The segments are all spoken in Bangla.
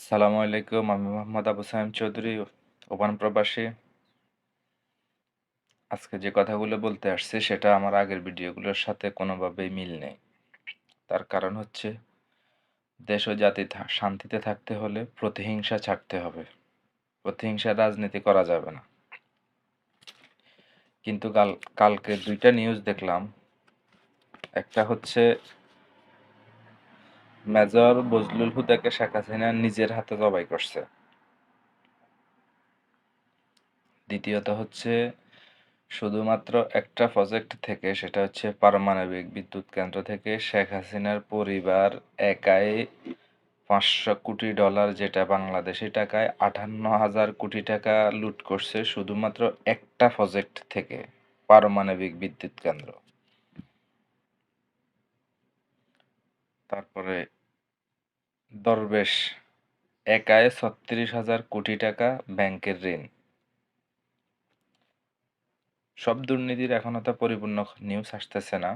আসসালামু আলাইকুম। আমি মোহাম্মদ আবু সায়েম চৌধুরী, ওমান প্রবাসী। আজকে যে কথাগুলো বলতে আসছি সেটা আমার আগের ভিডিওগুলোর সাথে কোনোভাবেই মিল নেই। তার কারণ হচ্ছে দেশ ও জাতি শান্তিতে থাকতে হলে প্রতিহিংসা ছাড়তে হবে। প্রতিহিংসার রাজনীতি করা যাবে না। কিন্তু কালকে দুইটা নিউজ দেখলাম। একটা হচ্ছে মেজর বজলুল হুদাকে শেখ হাসিনা নিজের হাতে জবাই করছে। দ্বিতীয়ত হচ্ছে শুধুমাত্র একটা প্রজেক্ট থেকে, সেটা হচ্ছে পারমাণবিক বিদ্যুৎ কেন্দ্র থেকে শেখ হাসিনার পরিবার একাই $500 কোটি, যেটা বাংলাদেশি টাকায় 58,000 কোটি টাকা লুট করছে শুধুমাত্র একটা প্রজেক্ট থেকে, পারমাণবিক বিদ্যুৎ কেন্দ্র। তারপরে দরবেশ একাই 36,000 কোটি টাকা ব্যাংকের ঋণ। সব দুর্নীতির এখনো তো পরিপূর্ণ নিউজ আসতেছে না।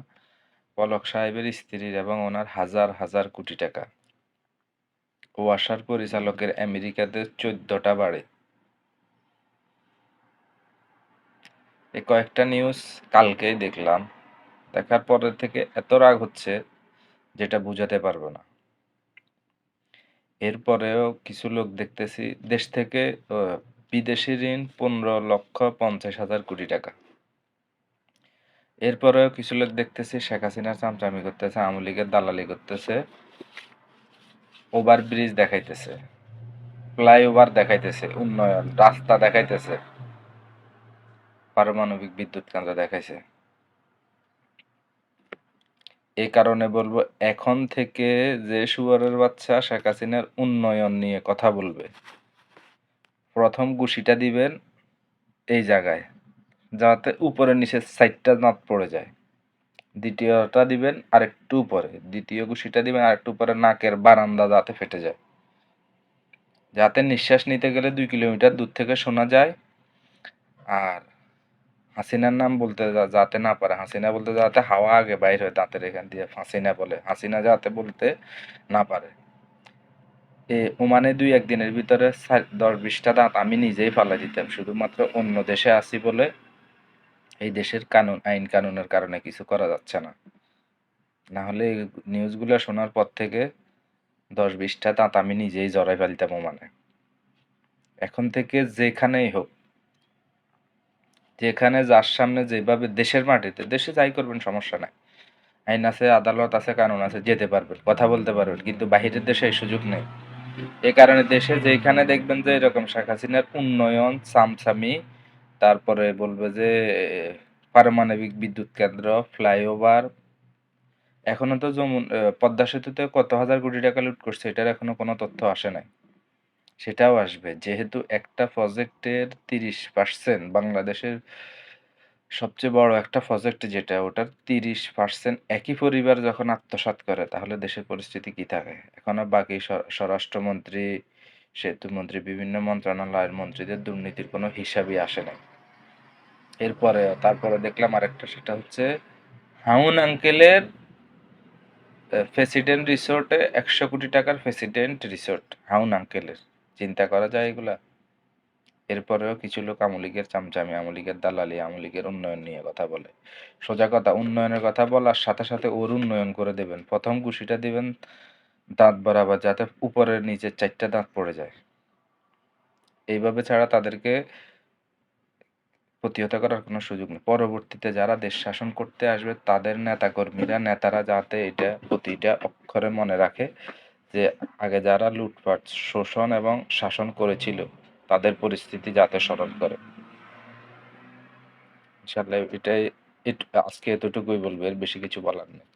পলক সাহেবের স্ত্রীর এবং ওনার হাজার হাজার কোটি টাকা। ওয়াসার পরিচালকের আমেরিকাতে 14টা বাড়ি। এই কয়েকটা নিউজ কালকেই দেখলাম। দেখার পরে থেকে এত রাগ হচ্ছে যেটা বুঝাতে পারবো না। এরপরেও কিছু লোক দেখতেছি দেশ থেকে বিদেশি ঋণ 15,50,000 কোটি টাকা। এরপরেও কিছু লোক দেখতেছি শেখ হাসিনার চামচামি করতেছে, আওয়ামী লীগের দালালি করতেছে, ওভার ব্রিজ দেখাইতেছে, ফ্লাইওভার দেখাইতেছে, উন্নয়ন রাস্তা দেখাইতেছে, পারমাণবিক বিদ্যুৎ কেন্দ্র দেখাইছে। এই কারণে বলবো, এখন থেকে যে শুয়োরের বাচ্চা শেখ হাসিনার উন্নয়ন নিয়ে কথা বলবে, প্রথম ঘুষিটা দিবেন এই জায়গায়, যাতে উপরে নিচে সাইডটা দাঁত পড়ে যায়। দ্বিতীয়টা দিবেন আরেকটু উপরে, দ্বিতীয় ঘুষিটা দিবেন আরেকটু উপরে, নাকের বারান্দা যাতে ফেটে যায়, যাতে নিঃশ্বাস নিতে গেলে 2 কিলোমিটার দূর থেকে শোনা যায়। আর হাসিনার নাম বলতে যাতে না পারে, হাসিনা বলতে যাতে হাওয়া আগে বাইর হয় দাঁতের এখান দিয়ে, হাসিনা বলে, হাসিনা যাতে বলতে না পারে। ওমানে 2-1 দিনের ভিতরে 10-20টা দাঁত আমি নিজেই ফালাই দিতাম, শুধুমাত্র অন্য দেশে আছি বলে এই দেশের কানুন আইন কানুনের কারণে কিছু করা যাচ্ছে না। না হলে এই নিউজগুলো শোনার পর থেকে 10-20টা দাঁত আমি নিজেই জড়াই ফেলতাম ওমানে। এখন থেকে যেখানেই হোক, যেখানে যার সামনে যেভাবে, দেশের মাটিতে দেশে যাই করবেন সমস্যা নাই, আইন আছে, আদালত আছে, কানুন আছে, যেতে পারবেন, কথা বলতে পারবেন, কিন্তু বাহিরের দেশে এই সুযোগ নেই। এ কারণে দেশে যেখানে দেখবেন যে এরকম শেখ হাসিনার উন্নয়ন চামচামি, তারপরে বলবে যে পারমাণবিক বিদ্যুৎ কেন্দ্র, ফ্লাইওভার, এখনো তো পদ্মা সেতুতে কত হাজার কোটি টাকা লুট করছে, এটার এখনো কোনো তথ্য আসে নাই। সেটাও আসবে, যেহেতু একটা প্রজেক্টের 30% বাংলাদেশের সবচেয়ে বড় একটা প্রজেক্ট যেটা, ওটার 30% একই পরিবার যখন আত্মসাৎ করে, তাহলে দেশের পরিস্থিতি কি থাকে? এখনো বাকি স্বরাষ্ট্রমন্ত্রী, সেতুমন্ত্রী, বিভিন্ন মন্ত্রণালয়ের মন্ত্রীদের দুর্নীতির কোনো হিসাবই আসে নাই। তারপরে দেখলাম আরেকটা, সেটা হচ্ছে হাউন আঙ্কেলের প্রেসিডেন্ট রিসোর্টে 100 কোটি টাকার প্রেসিডেন্ট রিসোর্ট হাউন আঙ্কেলের। চিন্তা করা যায় এগুলা? এরপরেও কিছু লোক আওয়ামী লীগের চামচামি, আওয়ামী লীগের দালালি, আওয়ামী লীগের উন্নয়ন নিয়ে কথা বলে। সোজা কথা, উন্নয়নের কথা বলার সাথে সাথে ওর উন্নয়ন করে দেবেন। প্রথম ঘুষিটা দিবেন দাঁত বরাবর, যাতে উপরের নিচের 4টা দাঁত পড়ে যায়। এইভাবে ছাড়া তাদেরকে প্রতিহত করার কোনো সুযোগ নেই। পরবর্তীতে যারা দেশ শাসন করতে আসবে, তাদের নেতারা যাতে এটা প্রতিটা অক্ষরে মনে রাখে যে আগে যারা লুটপাট, শোষণ এবং শাসন করেছিল, তাদের পরিস্থিতি যাতে স্মরণ করে। ইনশাআল্লাহ এটাই, আজকে এতটুকুই বলবো, এর বেশি কিছু বলার নেই।